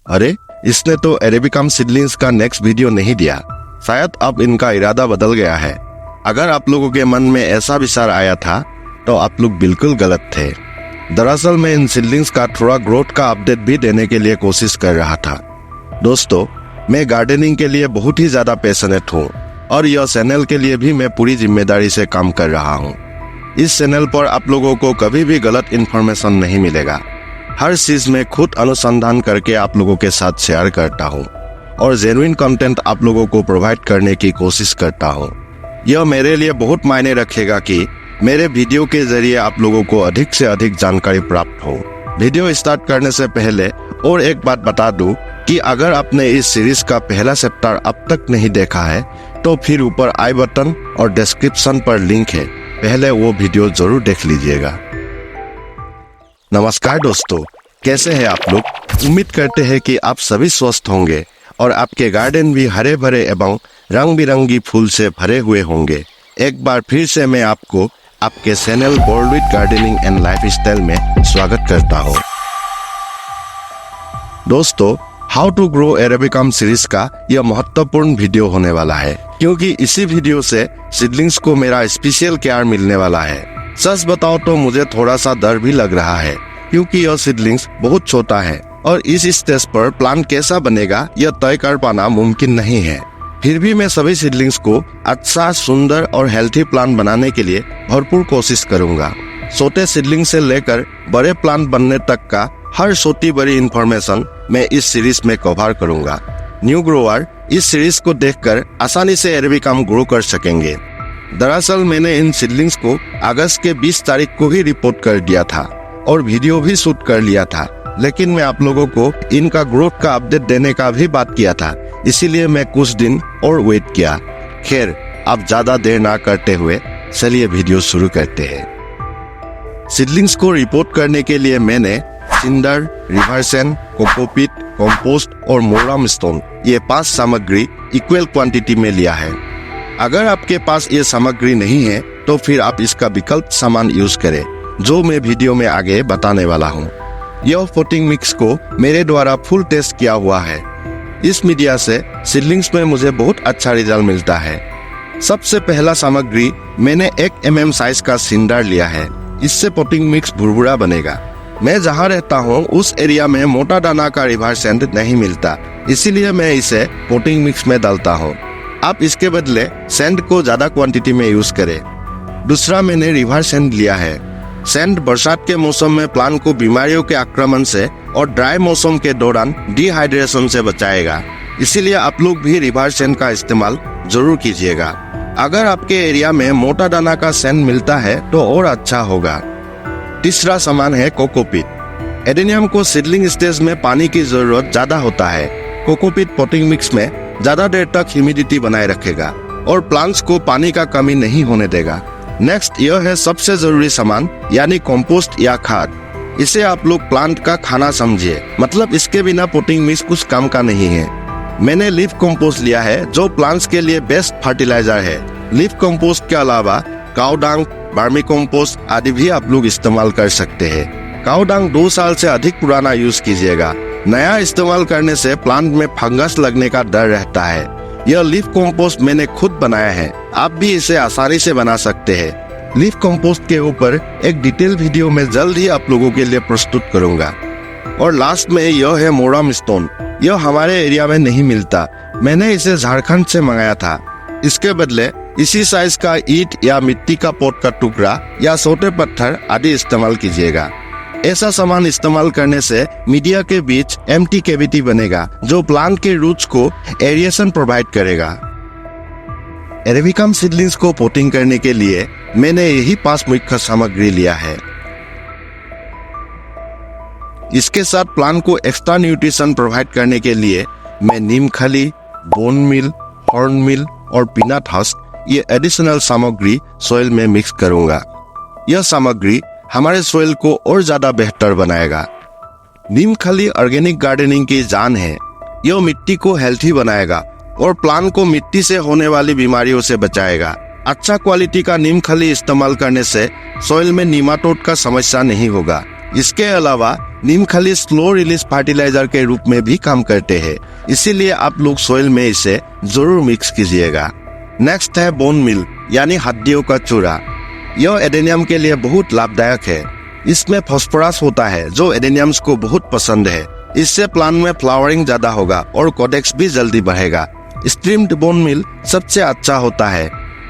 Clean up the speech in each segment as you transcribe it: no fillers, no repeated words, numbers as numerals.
अरे, इसने तो अरेबिकम सीडलिंग्स का नेक्स्ट वीडियो नहीं दिया। शायद अब इनका इरादा बदल गया है। अगर आप लोगों के मन में ऐसा विचार आया था तो आप लोग बिल्कुल गलत थे। दरअसल मैं इन सीडलिंग्स का थोड़ा ग्रोथ का अपडेट भी देने के लिए कोशिश कर रहा था। दोस्तों, मैं गार्डनिंग के लिए बहुत ही ज्यादा पैशनेट हूँ और यह चैनल के लिए भी मैं पूरी जिम्मेदारी से काम कर रहा हूँ। इस चैनल पर आप लोगों को कभी भी गलत इन्फॉर्मेशन नहीं मिलेगा। हर चीज में खुद अनुसंधान करके आप लोगों के साथ शेयर करता हूँ और जेन्युइन कंटेंट आप लोगों को प्रोवाइड करने की कोशिश करता हूँ। यह मेरे लिए बहुत मायने रखेगा कि मेरे वीडियो के जरिए आप लोगों को अधिक से अधिक जानकारी प्राप्त हो। वीडियो स्टार्ट करने से पहले और एक बात बता दूं कि अगर आपने इस सीरीज का पहला चैप्टर अब तक नहीं देखा है तो फिर ऊपर आई बटन और डिस्क्रिप्शन पर लिंक है, पहले वो वीडियो जरूर देख लीजिएगा। नमस्कार दोस्तों, कैसे हैं आप लोग? उम्मीद करते हैं कि आप सभी स्वस्थ होंगे और आपके गार्डन भी हरे भरे एवं रंग बिरंगी फूल से भरे हुए होंगे। एक बार फिर से मैं आपको आपके channel bold with gardening and lifestyle में स्वागत करता हूं। दोस्तों, हाउ टू ग्रो अरेबिकम सीरीज का यह महत्वपूर्ण वीडियो होने वाला है, क्योंकि इसी वीडियो से सीडलिंग्स को मेरा स्पेशल केयर मिलने वाला है। सच बताओ तो मुझे थोड़ा सा डर भी लग रहा है, क्योंकि यह सीडलिंग्स बहुत छोटा है और इस स्टेज पर प्लांट कैसा बनेगा यह तय कर पाना मुमकिन नहीं है। फिर भी मैं सभी सीडलिंग्स को अच्छा, सुंदर और हेल्थी प्लांट बनाने के लिए भरपूर कोशिश करूंगा। छोटे सीडलिंग से लेकर बड़े प्लांट बनने तक का हर छोटी बड़ी इंफॉर्मेशन मैं इस सीरीज में कवर करूंगा। न्यू ग्रोअर इस सीरीज को देखकर आसानी से अरेबिकम ग्रो कर सकेंगे। दरअसल मैंने इन सीडलिंग्स को अगस्त के 20 तारीख को ही रिपोर्ट कर दिया था और वीडियो भी शूट कर लिया था, लेकिन मैं आप लोगों को इनका ग्रोथ का अपडेट देने का भी बात किया था, इसीलिए मैं कुछ दिन और वेट किया। खैर, अब ज्यादा देर ना करते हुए चलिए वीडियो शुरू करते हैं। सीडलिंग्स को रिपोर्ट करने के लिए मैंने cinder, river sand, cocopeat, compost और मोरम स्टोन ये 5 सामग्री इक्वल क्वांटिटी में लिया है। अगर आपके पास ये सामग्री नहीं है तो फिर आप इसका विकल्प सामान यूज करें, जो मैं वीडियो में आगे बताने वाला हूँ। यह पोटिंग मिक्स को मेरे द्वारा फुल टेस्ट किया हुआ है। इस मीडिया से सीडलिंग्स में मुझे बहुत अच्छा रिजल्ट मिलता है। सबसे पहला सामग्री मैंने 1 mm साइज का सिंडर लिया है। इससे पोटिंग मिक्स भुरभुरा बनेगा। मैं जहाँ रहता हूँ उस एरिया में मोटा दाना का रिवर सैंड नहीं मिलता, इसीलिए मैं इसे पोटिंग मिक्स में डालता हूँ। आप इसके बदले सैंड को ज्यादा क्वांटिटी में यूज करें। दूसरा मैंने रिवर सैंड लिया है। सैंड बरसात के मौसम में प्लांट को बीमारियों के आक्रमण से और ड्राई मौसम के दौरान डिहाइड्रेशन से बचाएगा, इसीलिए आप लोग भी रिवर सैंड का इस्तेमाल जरूर कीजिएगा। अगर आपके एरिया में मोटा दाना का सैंड मिलता है तो और अच्छा होगा। तीसरा सामान है कोकोपीट। एडेनियम को सीडलिंग स्टेज में पानी की जरूरत ज्यादा होता है। कोकोपीट पोटिंग मिक्स में ज्यादा देर तक ह्यूमिडिटी बनाए रखेगा और प्लांट्स को पानी का कमी नहीं होने देगा। नेक्स्ट यह है सबसे जरूरी सामान, यानी कंपोस्ट या खाद। इसे आप लोग प्लांट का खाना समझिए, मतलब इसके बिना पोटिंग मिक्स कुछ काम का नहीं है। मैंने लीफ कंपोस्ट लिया है, जो प्लांट्स के लिए बेस्ट फर्टिलाइजर है। लीफ कंपोस्ट के अलावा काऊ डंग, वर्मी कंपोस्ट आदि भी आप लोग इस्तेमाल कर सकते हैं। काऊ डंग 2 साल से अधिक पुराना यूज कीजिएगा। नया इस्तेमाल करने से प्लांट में फंगस लगने का डर रहता है। यह लीफ कंपोस्ट मैंने खुद बनाया है, आप भी इसे आसानी से बना सकते हैं। लीफ कंपोस्ट के ऊपर एक डिटेल वीडियो में जल्द ही आप लोगों के लिए प्रस्तुत करूंगा। और लास्ट में यह है मोरम स्टोन। यह हमारे एरिया में नहीं मिलता, मैंने इसे झारखंड से मंगाया था। इसके बदले इसी साइज का ईंट या मिट्टी का पोट का टुकड़ा या छोटे पत्थर आदि इस्तेमाल कीजिएगा। ऐसा सामान इस्तेमाल करने से मीडिया के बीच एम्प्टी कैविटी बनेगा, जो प्लांट के रूट्स को एरिएशन प्रोवाइड करेगा। अरेबिकम सीडलिंग्स को पोटिंग करने के लिए मैंने यही 5 मुख्य सामग्री लिया है। इसके साथ प्लांट को एक्स्ट्रा न्यूट्रिशन प्रोवाइड करने के लिए मैं नीम खली, बोन मिल, हॉर्न मिल और पीनट हस्क ये एडिशनल सामग्री सॉइल में मिक्स करूंगा। यह सामग्री हमारे सॉइल को और ज्यादा बेहतर बनाएगा। नीम खली ऑर्गेनिक गार्डनिंग की जान है। यह मिट्टी को हेल्थी बनाएगा और प्लांट को मिट्टी से होने वाली बीमारियों से बचाएगा। अच्छा क्वालिटी का नीम खली इस्तेमाल करने से सॉइल में नीमाटोड का समस्या नहीं होगा। इसके अलावा नीम खली स्लो रिलीज फर्टिलाइजर के रूप में भी काम करते हैं, इसीलिए आप लोग सॉइल में इसे जरूर मिक्स कीजिएगा। नेक्स्ट है बोन मील यानी हड्डियों का चूरा। यह एडेनियम के लिए बहुत लाभदायक है। इसमें फास्फोरस होता है जो एडेनियम्स को बहुत पसंद है। इससे प्लांट में फ्लावरिंग ज्यादा होगा और कोडेक्स भी जल्दी बढ़ेगा। स्ट्रीम्ड बोन मील सबसे अच्छा होता है।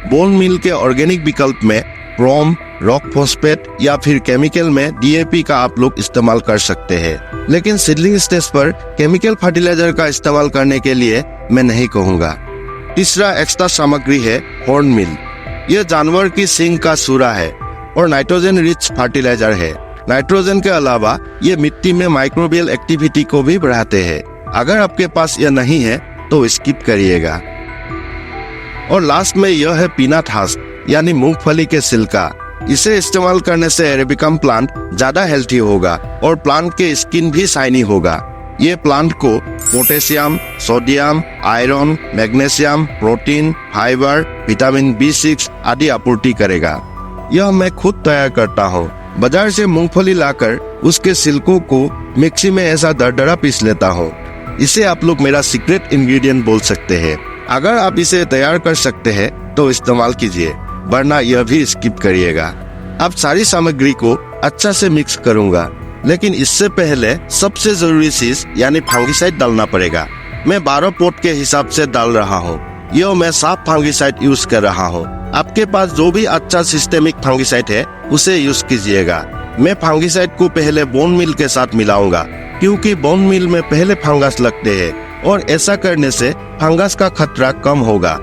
बोन मील के ऑर्गेनिक विकल्प में प्रोम, रॉक फॉस्फेट या फिर केमिकल में DAP का आप लोग इस्तेमाल कर सकते हैं, लेकिन सीडलिंग स्टेज पर केमिकल फर्टिलाइजर का इस्तेमाल करने के लिए मैं नहीं कहूँगा। तीसरा एक्स्ट्रा सामग्री है हॉर्न मील। यह जानवर की सींग का सूरा है और नाइट्रोजन रिच फर्टिलाइजर है। नाइट्रोजन के अलावा ये मिट्टी में माइक्रोबियल एक्टिविटी को भी बढ़ाते हैं। अगर आपके पास यह नहीं है तो स्किप करिएगा। और लास्ट में यह है पीनट हस्क यानी मूंगफली के छिलका। इसे इस्तेमाल करने से अरेबिकम प्लांट ज्यादा हेल्थी होगा और प्लांट के स्किन भी शाइनी होगा। ये प्लांट को potassium, sodium, iron, magnesium, protein, fibre, vitamin B6 आदि आपूर्ति करेगा। यह मैं खुद तैयार करता हूँ। बाजार से मूंगफली लाकर उसके छिलकों को मिक्सी में ऐसा दरदरा पीस लेता हूँ। इसे आप लोग मेरा सीक्रेट इंग्रेडिएंट बोल सकते हैं। अगर आप इसे तैयार कर सकते हैं तो इस्तेमाल कीजिए, वरना यह भी स्किप करिएगा। अब सारी सामग्री को अच्छा से मिक्स करूंगा, लेकिन इससे पहले सबसे जरूरी चीज यानी फंगिसाइड डालना पड़ेगा। मैं 12 पॉट के हिसाब से डाल रहा हूँ। यह मैं साफ फंगिसाइड यूज कर रहा हूँ। आपके पास जो भी अच्छा सिस्टेमिक फंगिसाइड है उसे यूज कीजिएगा। मैं फंगिसाइड को पहले बोन मील के साथ मिलाऊंगा, क्योंकि बोन मील में पहले फंगस लगते हैं और ऐसा करने से फंगस का खतरा कम होगा।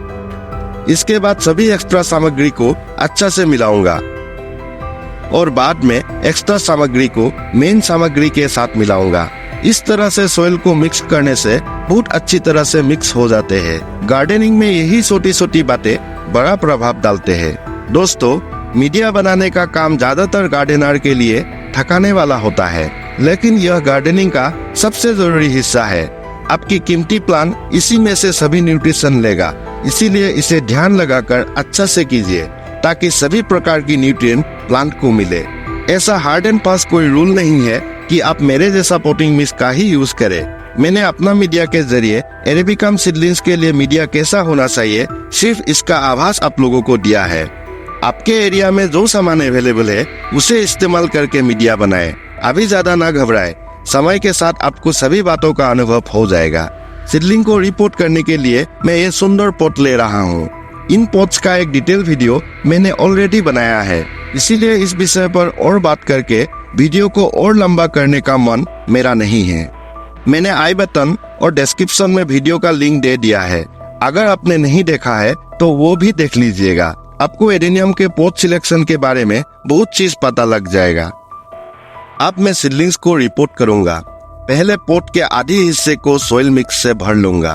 इसके बाद सभी एक्स्ट्रा सामग्री को अच्छा से मिलाऊंगा और बाद में एक्स्ट्रा सामग्री को मेन सामग्री के साथ मिलाऊंगा। इस तरह से सॉइल को मिक्स करने से बहुत अच्छी तरह से मिक्स हो जाते हैं। गार्डनिंग में यही छोटी छोटी बातें बड़ा प्रभाव डालते हैं। दोस्तों, मीडिया बनाने का काम ज्यादातर गार्डनर के लिए थकाने वाला होता है, लेकिन यह गार्डनिंग का सबसे जरूरी हिस्सा है। आपकी कीमती प्लांट इसी में से सभी न्यूट्रिशन लेगा, इसीलिए इसे ध्यान लगाकर अच्छा से कीजिए ताकि सभी प्रकार की न्यूट्रिएंट प्लांट को मिले। ऐसा हार्ड एंड फास्ट कोई रूल नहीं है कि आप मेरे जैसा पोटिंग मिक्स का ही यूज करें। मैंने अपना मीडिया के जरिए अरेबिकम सीडलिंग्स के लिए मीडिया कैसा होना चाहिए सिर्फ इसका आभास आप लोगों को दिया है। आपके एरिया में जो सामान अवेलेबल है उसे इस्तेमाल करके मीडिया बनाएं। अभी ज्यादा ना घबराएं, समय के साथ आपको सभी बातों का अनुभव हो जाएगा। सीडलिंग को रिपोर्ट करने के लिए मैं ये सुंदर पॉट ले रहा हूँ। इन पॉट्स का एक डिटेल वीडियो मैंने ऑलरेडी बनाया है, इसीलिए इस विषय पर और बात करके वीडियो को और लंबा करने का मन मेरा नहीं है। मैंने आई बटन और डिस्क्रिप्शन में वीडियो का लिंक दे दिया है। अगर आपने नहीं देखा है तो वो भी देख लीजिएगा। आपको एडेनियम के पॉट सिलेक्शन के बारे में बहुत चीज पता लग जाएगा। अब मैं सीडलिंग्स को रिपोर्ट करूंगा। पहले पॉट के आधे हिस्से को सॉइल मिक्स से भर लूंगा।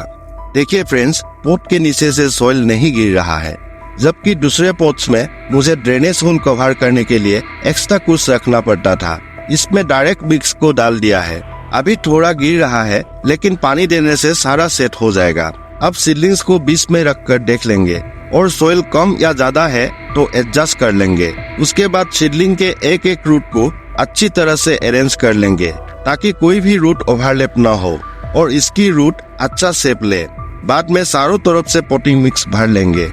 देखिए फ्रेंड्स, पॉट के नीचे से सॉइल नहीं गिर रहा है, जबकि दूसरे पॉट्स में मुझे ड्रेनेज होल कवर करने के लिए एक्स्ट्रा कुछ रखना पड़ता था। इसमें डायरेक्ट मिक्स को डाल दिया है। अभी थोड़ा गिर रहा है, लेकिन पानी देने से सारा सेट हो जाएगा। अब सीडलिंग्स को बीच में रखकर देख लेंगे और सॉइल कम या ज्यादा है तो एडजस्ट कर लेंगे। उसके बाद सीडलिंग के एक एक रूट को अच्छी तरह से अरेंज कर लेंगे ताकि कोई भी रूट ओवरलैप न हो और इसकी रूट अच्छा शेप ले। बाद में चारों तरफ से पोटिंग मिक्स भर लेंगे।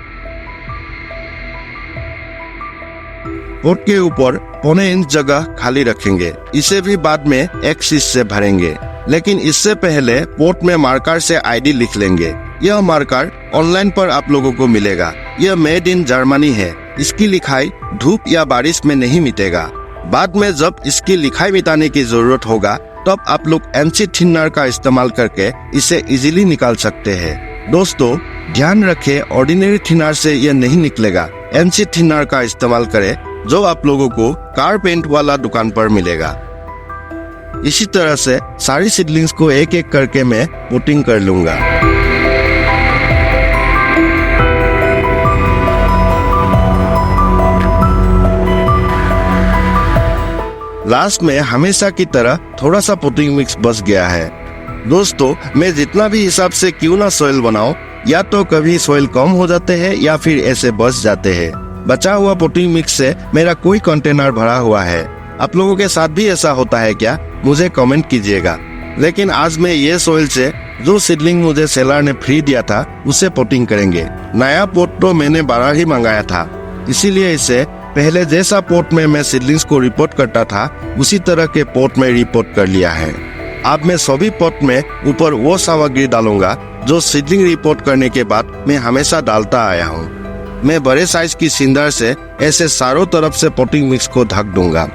पॉट के ऊपर 1.25 इंच जगह खाली रखेंगे। इसे भी बाद में एक शीट से भरेंगे, लेकिन इससे पहले पॉट में मार्कर से आईडी लिख लेंगे। यह मार्कर ऑनलाइन पर आप लोगों को मिलेगा। यह मेड इन जर्मनी है। इसकी लिखाई धूप या बारिश में नहीं मिटेगा। बाद में जब इसकी लिखाई मिटाने की जरूरत होगा तब आप लोग एनसी थिनर का इस्तेमाल करके इसे इजीली निकाल सकते हैं। दोस्तों, ध्यान रखें, ऑर्डिनरी थिनर से यह नहीं निकलेगा। एनसी थिनर का इस्तेमाल करें जो आप लोगों को कार पेंट वाला दुकान पर मिलेगा। इसी तरह से सारी सीडलिंग्स को एक एक करके मैं पोटिंग कर लूंगा। लास्ट में हमेशा की तरह थोड़ा सा पोटिंग मिक्स बच गया है। दोस्तों, मैं जितना भी हिसाब से क्यों ना सॉइल बनाऊं, या तो कभी सॉइल कम हो जाते हैं या फिर ऐसे बच जाते हैं। बचा हुआ पोटिंग मिक्स से मेरा कोई कंटेनर भरा हुआ है। आप लोगों के साथ भी ऐसा होता है क्या? मुझे कमेंट कीजिएगा। लेकिन आज मैं ये सॉइल से जो सीडलिंग मुझे सेलर ने फ्री दिया था उसे पोटिंग करेंगे। नया पोट तो मैंने 12 ही मंगाया था, इसीलिए इसे पहले जैसा पोट में मैं सीडलिंग्स को रिपोर्ट करता था उसी तरह के पोट में रिपोर्ट कर लिया है। अब मैं सभी पोट में ऊपर वो सामग्री डालूंगा जो सीडलिंग रिपोर्ट करने के बाद मैं हमेशा डालता आया हूँ। मैं बड़े साइज की सिंदर से ऐसे चारों तरफ से पोटिंग मिक्स को ढक दूंगा।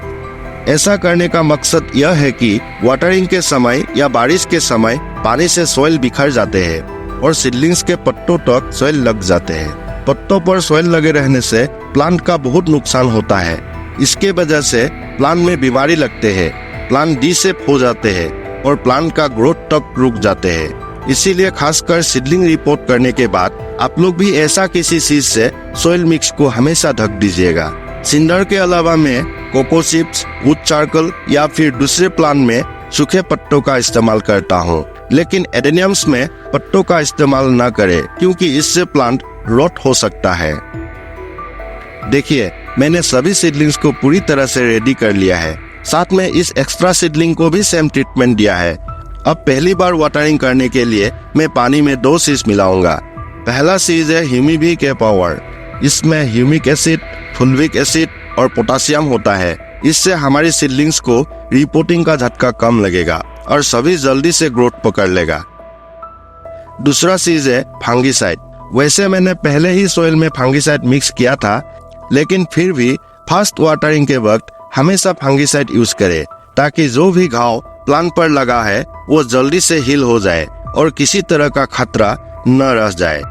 ऐसा करने का मकसद यह है कि वाटरिंग के समय या बारिश के समय पानी से सॉइल बिखर जाते हैं और सीडलिंग्स के पत्तों तक सॉइल लग जाते हैं। पत्तों पर सॉइल लगे रहने से प्लांट का बहुत नुकसान होता है। इसके वजह से प्लांट में बीमारी लगते हैं, प्लांट डी-शेप हो जाते हैं और प्लांट का ग्रोथ तक रुक जाते हैं। इसीलिए खासकर सीडलिंग रिपोर्ट करने के बाद आप लोग भी ऐसा किसी चीज से सॉइल मिक्स को हमेशा ढक दीजिएगा। सिंडर के अलावा मैं कोको चिप्स, वुड चारकोल या फिर दूसरे प्लांट में सूखे पत्तों का इस्तेमाल करता हूँ, लेकिन एडेनियम्स में पत्तों का इस्तेमाल न करें क्योंकि इससे प्लांट रॉट हो सकता है। देखिए, मैंने सभी सीडलिंग्स को पूरी तरह से रेडी कर लिया है। साथ में इस एक्स्ट्रा सीडलिंग को भी सेम ट्रीटमेंट दिया है। अब पहली बार वाटरिंग करने के लिए मैं पानी में 2 चीज मिलाऊंगा। पहला चीज है ह्यूमिक पावर। इसमें ह्यूमिक एसिड, फुलविक एसिड और पोटासियम होता है। इससे हमारी सीडलिंग्स को रिपोर्टिंग का झटका कम लगेगा और सभी जल्दी से ग्रोथ पकड़ लेगा। दूसरा चीज है फंगिसाइड। वैसे मैंने पहले ही सॉइल में फंगिसाइड मिक्स किया था, लेकिन फिर भी फर्स्ट वाटरिंग के वक्त हमेशा फंगिसाइड यूज करें ताकि जो भी घाव प्लांट पर लगा है वो जल्दी से हील हो जाए और किसी तरह का खतरा न रह जाए।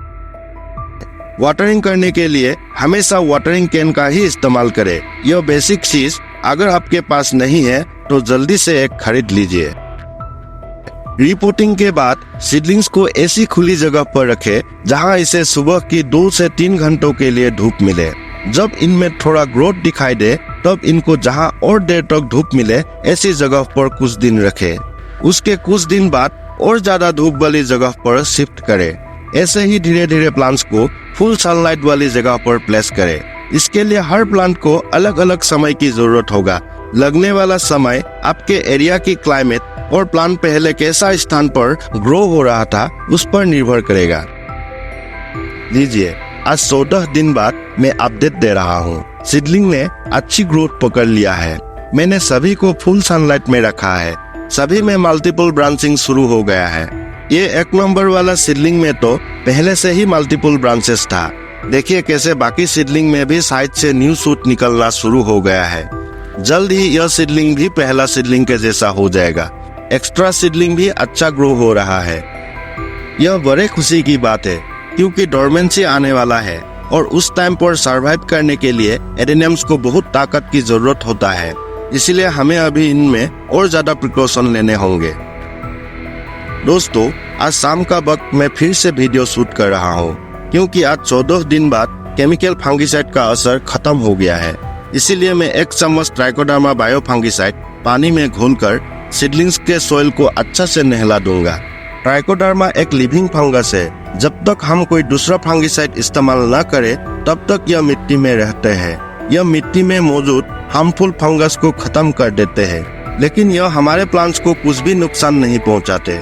वाटरिंग करने के लिए हमेशा वाटरिंग कैन का ही इस्तेमाल करें। यह बेसिक चीज अगर आपके पास नहीं है तो जल्दी से एक खरीद लीजिए। रिपोर्टिंग के बाद सीडलिंग्स को ऐसी खुली जगह पर रखें जहां इसे सुबह की 2 से 3 घंटों के लिए धूप मिले। जब इनमें थोड़ा ग्रोथ दिखाई दे तब इनको जहां और देर तक धूप मिले ऐसी जगह पर कुछ दिन रखें। उसके कुछ दिन बाद और ज्यादा धूप वाली जगह पर शिफ्ट करें। ऐसे ही धीरे धीरे प्लांट्स को फुल सनलाइट वाली जगह पर प्लेस करें। इसके लिए हर प्लांट को अलग अलग समय की जरूरत होगा। लगने वाला समय आपके एरिया की क्लाइमेट और प्लांट पहले कैसा स्थान पर ग्रो हो रहा था उस पर निर्भर करेगा। लीजिए, आज 14 दिन बाद मैं अपडेट दे रहा हूँ। सीडलिंग ने अच्छी ग्रोथ पकड़ लिया है। मैंने सभी को फुल सनलाइट में रखा है। सभी में मल्टीपल ब्रांचिंग शुरू हो गया है। ये 1 नंबर वाला सीडलिंग में तो पहले से ही मल्टीपल ब्रांचेस था। देखिए कैसे बाकी सीडलिंग में भी साइड से न्यू शूट निकलना शुरू हो गया है। जल्द ही यह सीडलिंग भी पहला सीडलिंग के जैसा हो जाएगा। एक्स्ट्रा सीडलिंग भी अच्छा ग्रो हो रहा है। यह बड़े खुशी की बात है क्योंकि डोरमेंसी आने वाला है और उस टाइम पर सरवाइव करने के लिए एडेनियम्स को बहुत ताकत की जरूरत होता है। इसलिए हमें अभी इनमें और ज्यादा प्रिकॉशन लेने होंगे। दोस्तों, आज शाम का वक्त मैं फिर से वीडियो शूट कर रहा हूँ क्योंकि आज 14 दिन बाद केमिकल फंगिसाइड का असर खत्म हो गया है। इसीलिए मैं 1 चम्मच ट्राइकोडर्मा बायो फंगिसाइड पानी में घोलकर सीडलिंग्स के सॉइल को अच्छा से नहला दूंगा। ट्राइकोडर्मा एक लिविंग फंगस है। जब तक हम कोई दूसरा फंगिसाइड इस्तेमाल न करें तब तक यह मिट्टी में रहते हैं। यह मिट्टी में मौजूद हार्मफुल फंगस को खत्म कर देते हैं, लेकिन यह हमारे प्लांट्स को कुछ भी नुकसान नहीं पहुंचाते।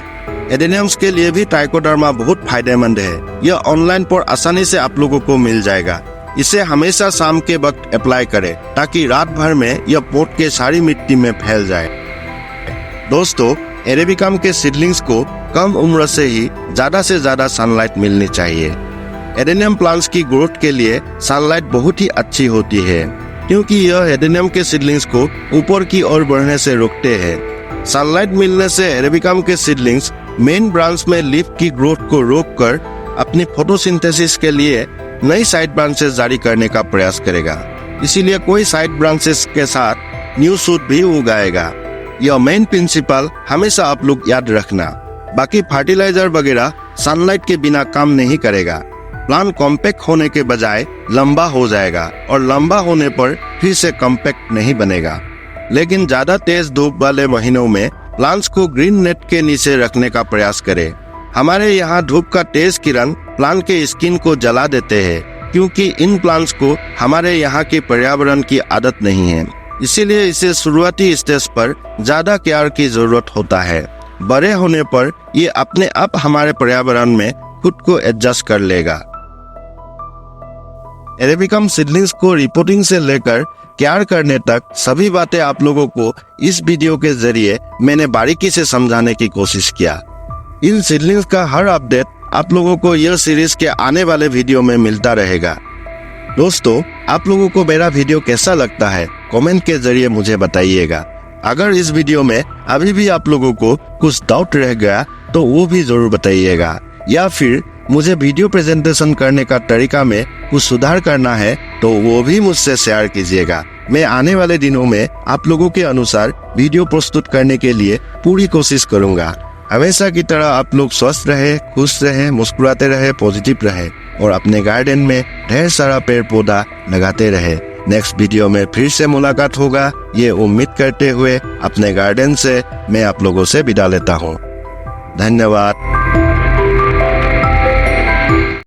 एडेनियम्स के लिए भी ट्राइकोडर्मा बहुत फायदेमंद है। यह ऑनलाइन पर आसानी से आप लोगों को मिल जाएगा। इसे हमेशा शाम के वक्त अप्लाई करें ताकि रात भर में यह पोट के सारी मिट्टी में फैल जाए। दोस्तों, एरेबिकम के सीडलिंग्स को कम उम्र से ही ज्यादा से ज्यादा सनलाइट मिलनी चाहिए। एडेनियम प्लांट्स की ग्रोथ के लिए सनलाइट बहुत ही अच्छी होती है क्योंकि यह एडेनियम के सीडलिंग्स को ऊपर की ओर बढ़ने से रोकते हैं। सनलाइट मिलने से एरेबिकम के सीडलिंग्स मेन ब्रांच में लीफ की ग्रोथ को रोककर अपनी फोटोसिंथेसिस के लिए नई साइड ब्रांचेस जारी करने का प्रयास करेगा। इसीलिए कोई साइड ब्रांचेस के साथ न्यू शूट भी उगाएगा। यह मेन प्रिंसिपल हमेशा आप लोग याद रखना। बाकी फर्टिलाइजर वगैरह सनलाइट के बिना काम नहीं करेगा। प्लांट कॉम्पैक्ट होने के बजाय लंबा हो जाएगा और लंबा होने पर फिर से कॉम्पैक्ट नहीं बनेगा। लेकिन ज्यादा तेज धूप वाले महीनों में प्लांट्स को ग्रीन नेट के नीचे रखने का प्रयास करें। हमारे यहाँ धूप का तेज किरण प्लांट के स्किन को जला देते हैं, क्योंकि इन प्लांट्स को हमारे यहाँ के पर्यावरण की आदत नहीं है। इसीलिए इसे शुरुआती स्टेज पर ज्यादा केयर की जरूरत होता है। बड़े होने पर ये अपने आप हमारे पर्यावरण में खुद को एडजस्ट कर लेगा। अरेबिकम सीडलिंग्स को रिपोर्टिंग से लेकर केयर करने तक सभी बातें आप लोगों को इस वीडियो के जरिए मैंने बारीकी से समझाने की कोशिश किया। इन सीडलिंग्स का हर अपडेट आप लोगों को यह सीरीज के आने वाले वीडियो में मिलता रहेगा। दोस्तों, आप लोगों को मेरा वीडियो कैसा लगता है कमेंट के जरिए मुझे बताइएगा। अगर इस वीडियो में अभी भी आप लोगों को कुछ डाउट रह गया तो वो भी जरूर बताइएगा, या फिर मुझे वीडियो प्रेजेंटेशन करने का तरीका में कुछ सुधार करना है तो वो भी मुझसे शेयर कीजिएगा। मैं आने वाले दिनों में आप लोगों के अनुसार वीडियो प्रस्तुत करने के लिए पूरी कोशिश करूंगा। हमेशा की तरह आप लोग स्वस्थ रहे, खुश रहे, मुस्कुराते रहे, पॉजिटिव रहे और अपने गार्डन में ढेर सारा पेड़ पौधा लगाते रहे। नेक्स्ट वीडियो में फिर से मुलाकात होगा, ये उम्मीद करते हुए अपने गार्डन से मैं आप लोगों से विदा लेता हूँ। धन्यवाद।